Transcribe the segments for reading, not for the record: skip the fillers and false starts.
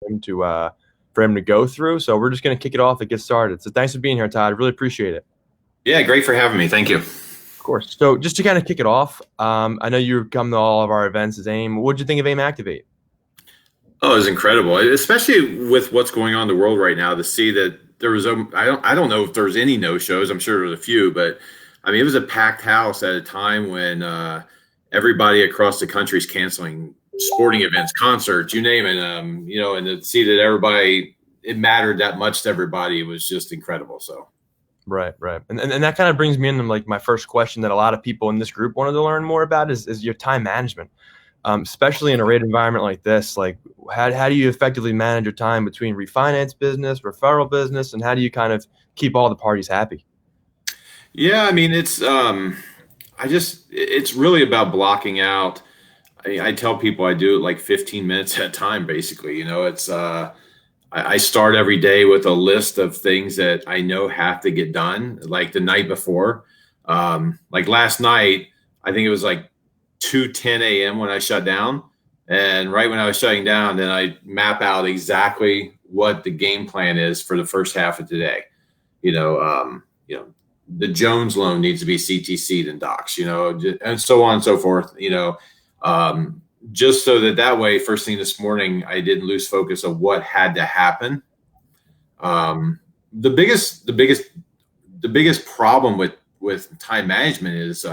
for him to go through. So we're just going to kick it off and get started. So thanks for being here, Todd. I really appreciate it. Yeah, great for having me. Thank you. Of course. So just to kind of kick it off, I know you've come to all of our events as AIME. What did you think of AIME Activate? Oh, it was incredible, especially with what's going on in the world right now. To see that there was, I don't know if there was any no shows. I'm sure there was a few, but I mean, it was a packed house at a time when everybody across the country is canceling sporting events, concerts, you name it. And to see that everybody, it mattered that much to everybody was just incredible. So. Right, right. And that kind of brings me into like my first question that a lot of people in this group wanted to learn more about is your time management. Especially in a rate environment like this, like how do you effectively manage your time between refinance business, referral business, and how do you kind of keep all the parties happy? Yeah, I mean, it's really about blocking out. I tell people I do it like 15 minutes at a time, basically. I start every day with a list of things that I know have to get done, like the night before. Like last night, I think it was like 2:10 a.m. when I shut down. And right when I was shutting down, then I map out exactly what the game plan is for the first half of today. You know, the Jones loan needs to be CTC'd and docs, and so on and so forth, just so that way, first thing this morning, I didn't lose focus of what had to happen. The biggest problem with time management is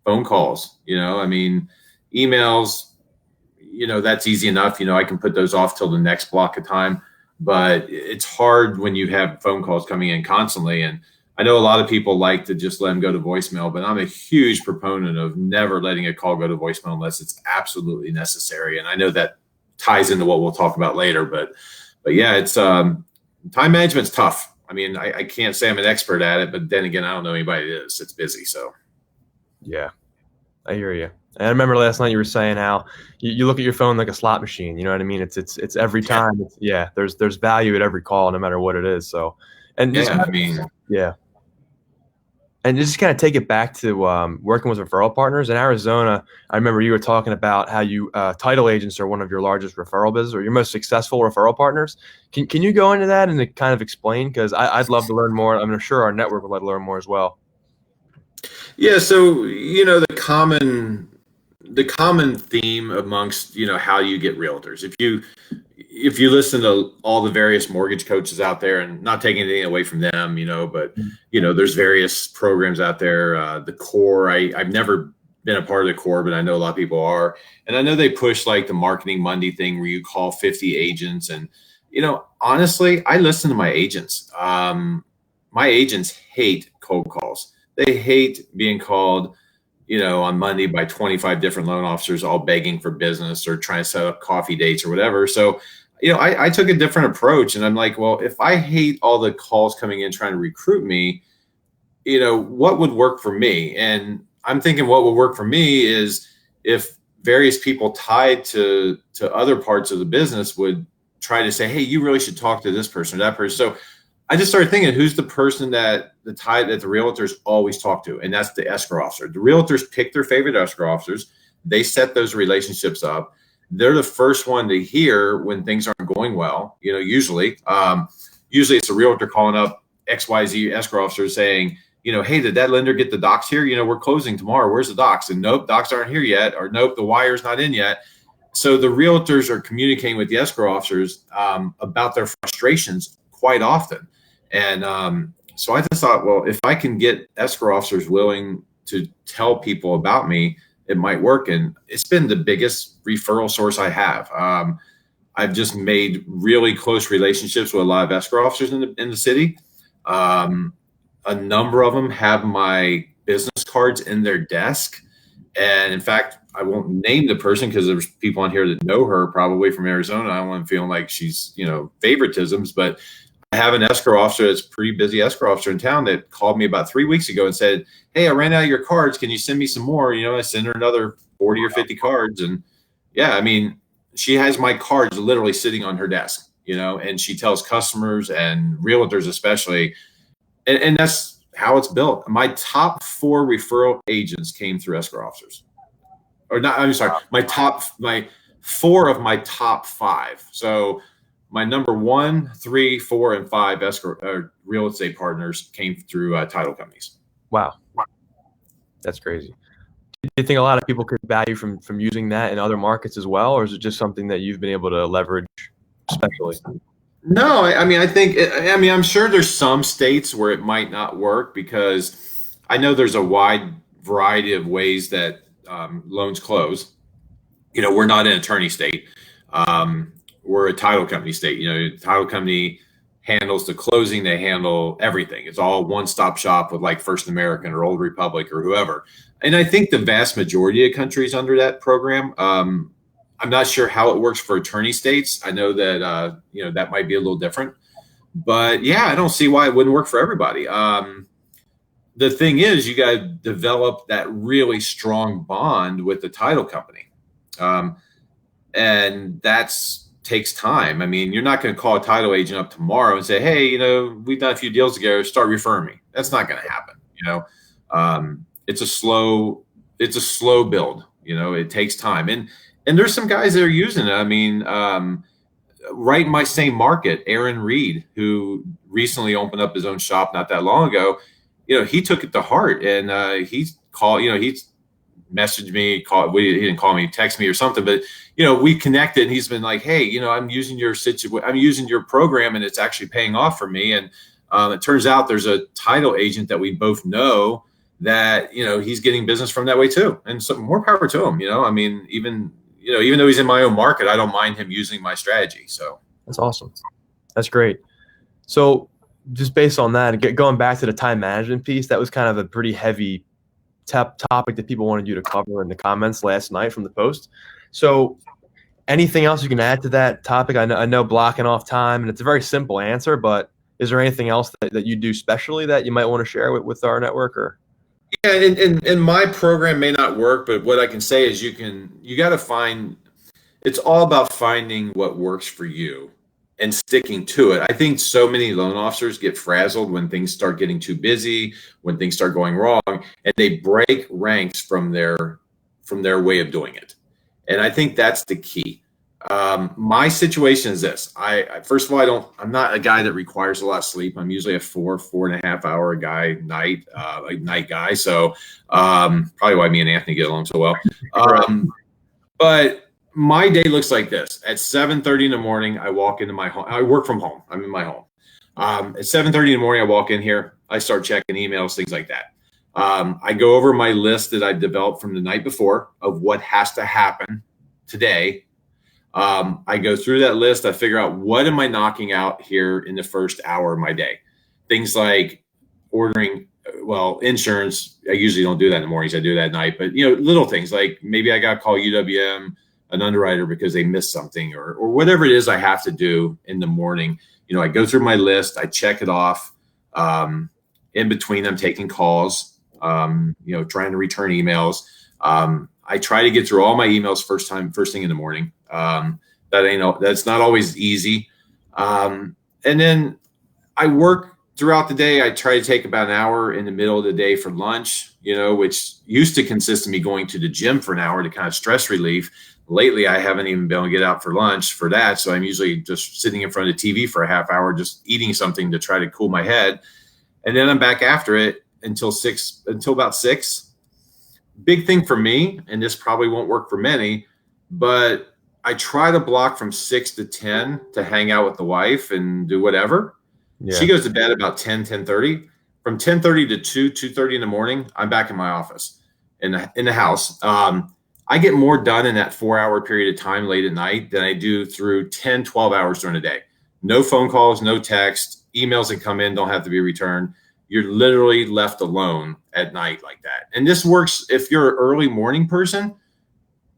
phone calls. I mean, emails. That's easy enough. I can put those off till the next block of time, but it's hard when you have phone calls coming in constantly. And I know a lot of people like to just let them go to voicemail, but I'm a huge proponent of never letting a call go to voicemail unless it's absolutely necessary. And I know that ties into what we'll talk about later, but yeah, it's time management's tough. I mean, I can't say I'm an expert at it, but then again, I don't know anybody that is. It's busy. So Yeah, I hear you. And I remember last night you were saying how you look at your phone like a slot machine. You know what I mean? It's every yeah, time. There's value at every call, no matter what it is. So, and just yeah. I mean, yeah. And just kind of take it back to working with referral partners in Arizona. I remember you were talking about how you title agents are one of your largest referral business or your most successful referral partners. Can you go into that and to kind of explain? Because I'd love to learn more. I'm sure our network would like to learn more as well. yeah. So the common theme amongst how you get realtors, if you listen to all the various mortgage coaches out there, and not taking anything away from them, but there's various programs out there. The core, I've never been a part of the core, but I know a lot of people are, and I know they push like the Marketing Monday thing where you call 50 agents, and honestly, I listen to my agents. My agents hate cold calls. They hate being called on Monday by 25 different loan officers, all begging for business or trying to set up coffee dates or whatever. So, I took a different approach, and I'm like, well, if I hate all the calls coming in trying to recruit me, what would work for me? And I'm thinking what would work for me is if various people tied to other parts of the business would try to say, hey, you really should talk to this person or that person. So I just started thinking, who's the person that the realtors always talk to? And that's the escrow officer. The realtors pick their favorite escrow officers. They set those relationships up. They're the first one to hear when things aren't going well. Usually it's a realtor calling up XYZ escrow officer saying, hey, did that lender get the docs here? We're closing tomorrow. Where's the docs? And nope, docs aren't here yet. Or nope, the wire's not in yet. So the realtors are communicating with the escrow officers about their frustrations quite often. And so I just thought, well, if I can get escrow officers willing to tell people about me, it might work. And it's been the biggest referral source I have. I've just made really close relationships with a lot of escrow officers in the city. A number of them have my business cards in their desk. And in fact, I won't name the person because there's people on here that know her probably from Arizona. I don't want them feeling like she's, favoritisms, but I have an escrow officer that's a pretty busy escrow officer in town that called me about 3 weeks ago and said, hey, I ran out of your cards. Can you send me some more? I send her another 40 or 50 cards. And yeah, I mean, she has my cards literally sitting on her desk, and she tells customers and realtors especially, and that's how it's built. My top 4 referral agents came through escrow officers. Or not, I'm sorry, my 4 of my top 5. So my number 1, 3, 4, and 5 escrow real estate partners came through title companies. Wow, that's crazy. Do you think a lot of people could value from using that in other markets as well, or is it just something that you've been able to leverage especially? No, I mean, I'm sure there's some states where it might not work because I know there's a wide variety of ways that loans close. We're not an attorney state. We're a title company state. The title company handles the closing. They handle everything. It's all one-stop shop with like First American or Old Republic or whoever. And I think the vast majority of countries under that program. I'm not sure how it works for attorney states. I know that that might be a little different, but yeah, I don't see why it wouldn't work for everybody. The thing is, you got to develop that really strong bond with the title company, and that's takes time. I mean, you're not going to call a title agent up tomorrow and say, "Hey, we've done a few deals together. Start referring me." That's not going to happen. It's a slow build. It takes time, and there's some guys that are using it. I mean, right in my same market, Aaron Reed, who recently opened up his own shop not that long ago, he took it to heart, and he called. He messaged me, he didn't call me, text me or something, but we connected, and he's been like, "Hey, I'm using your program, and it's actually paying off for me." And it turns out there's a title agent that we both know that he's getting business from that way too, and so more power to him. I mean, even though he's in my own market, I don't mind him using my strategy. So That's awesome. That's great. So just based on that, going back to the time management piece, that was kind of a pretty heavy topic that people wanted you to cover in the comments last night from the post. So anything else you can add to that topic? I know blocking off time, and it's a very simple answer, but is there anything else that you do specially that you might want to share with our network? Or yeah, and my program may not work, but what I can say is you got to find. It's all about finding what works for you and sticking to it. I think so many loan officers get frazzled when things start getting too busy, when things start going wrong, and they break ranks from their way of doing it. And I think that's the key. My situation is this. I first of all, I'm not a guy that requires a lot of sleep. I'm usually a 4.5 hour night guy. So probably why me and Anthony get along so well. But my day looks like this. At 7:30 in the morning, I walk into my home. I work from home. I'm in my home. At 7:30 in the morning, I walk in here. I start checking emails, things like that. I go over my list that I've developed from the night before of what has to happen today. I go through that list. I figure out what am I knocking out here in the first hour of my day. Things like ordering, insurance. I usually don't do that in the mornings. I do that at night. But little things like maybe I got to call UWM, an underwriter, because they missed something, or whatever it is I have to do in the morning. I go through my list. I check it off. In between, I'm taking calls. Trying to return emails. I try to get through all my emails first thing in the morning. That's not always easy. And then I work throughout the day. I try to take about an hour in the middle of the day for lunch, which used to consist of me going to the gym for an hour to kind of stress relief. Lately, I haven't even been able to get out for lunch for that. So I'm usually just sitting in front of the TV for a half hour, just eating something to try to cool my head. And then I'm back after it until about 6. Big thing for me, and this probably won't work for many, but I try to block from 6 to 10 to hang out with the wife and do whatever. Yeah. She goes to bed about 10:30. From 10:30 to 2:30 in the morning, I'm back in my office in the house. I get more done in that 4-hour period of time late at night than I do through 10, 12 hours during the day. No phone calls, no text, emails that come in don't have to be returned. You're literally left alone at night like that. And this works if you're an early morning person.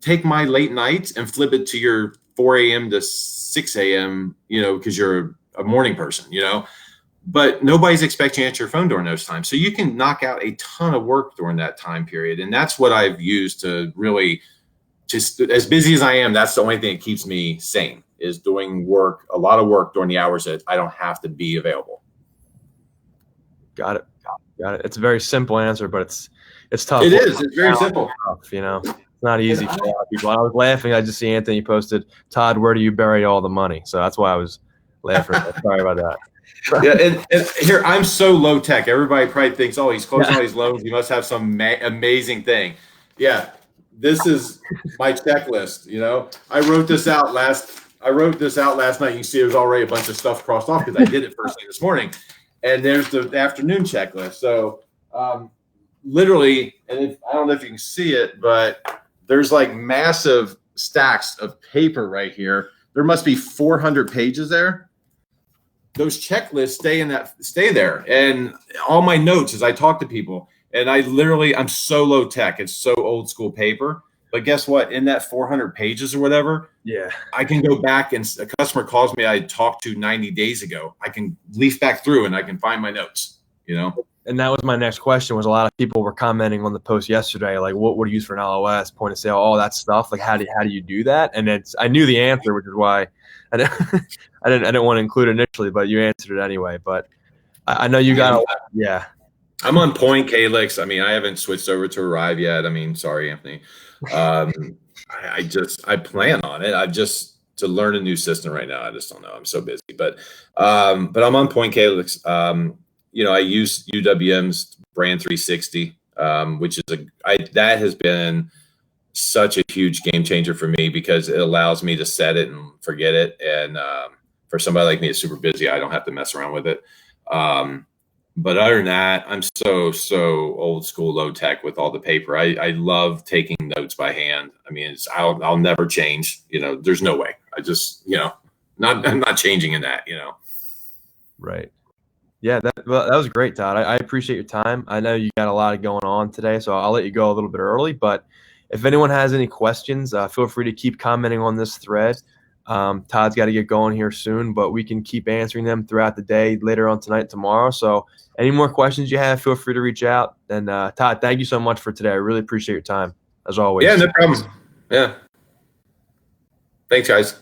Take my late nights and flip it to your 4 a.m. to 6 a.m., because you're a morning person, but nobody's expecting you to answer your phone during those times. So you can knock out a ton of work during that time period. And that's what I've used to really, just as busy as I am, that's the only thing that keeps me sane, is doing a lot of work during the hours that I don't have to be available. Got it. It's a very simple answer, but it's tough. It is. It's very simple. Tough, It's not easy for a lot of people. I was laughing. I just see Anthony posted, Todd, where do you bury all the money? So that's why I was laughing. Sorry about that. Yeah, and here I'm so low tech. Everybody probably thinks, oh, he's closing all these loans. He must have some amazing thing. Yeah, this is my checklist. You know, I wrote this out last night. You can see there's already a bunch of stuff crossed off because I did it first thing this morning. And there's the afternoon checklist. So literally, and I don't know if you can see it, but there's like massive stacks of paper right here. There must be 400 pages there. Those checklists stay there, and all my notes as I talk to people. And I'm so low tech. It's so old school paper. But guess what? In that 400 pages or whatever, Yeah, I can go back, and a customer calls me I talked to 90 days ago. I can leaf back through and I can find my notes, you know? and that was my next question. Was a lot of people were commenting on the post yesterday, like, what would you use for an LOS, point of sale, all that stuff. Like, how do you do that? And I knew the answer, which is why I didn't want to include it initially, but you answered it anyway. But I know you got yeah. I'm on Point Calyx. I mean, I haven't switched over to Arrive yet. I mean, sorry, Anthony. I plan on it. To learn a new system right now. I just don't know. I'm so busy, but I'm on Point Calyx. You know, I use UWM's Brand 360, which is that has been such a huge game changer for me because it allows me to set it and forget it. And for somebody like me, it's super busy. I don't have to mess around with it. But other than that, I'm so old school, low tech with all the paper. I love taking notes by hand. I mean, I'll never change. You know, there's no way. I just, you know, I'm not changing in that. You know. Right. Yeah, that was great, Todd. I appreciate your time. I know you got a lot going on today, so I'll let you go a little bit early. But if anyone has any questions, feel free to keep commenting on this thread. Todd's got to get going here soon, but we can keep answering them throughout the day, later on tonight, tomorrow. So any more questions you have, feel free to reach out. And Todd, thank you so much for today. I really appreciate your time, as always. Yeah, no problem. Yeah. Thanks, guys.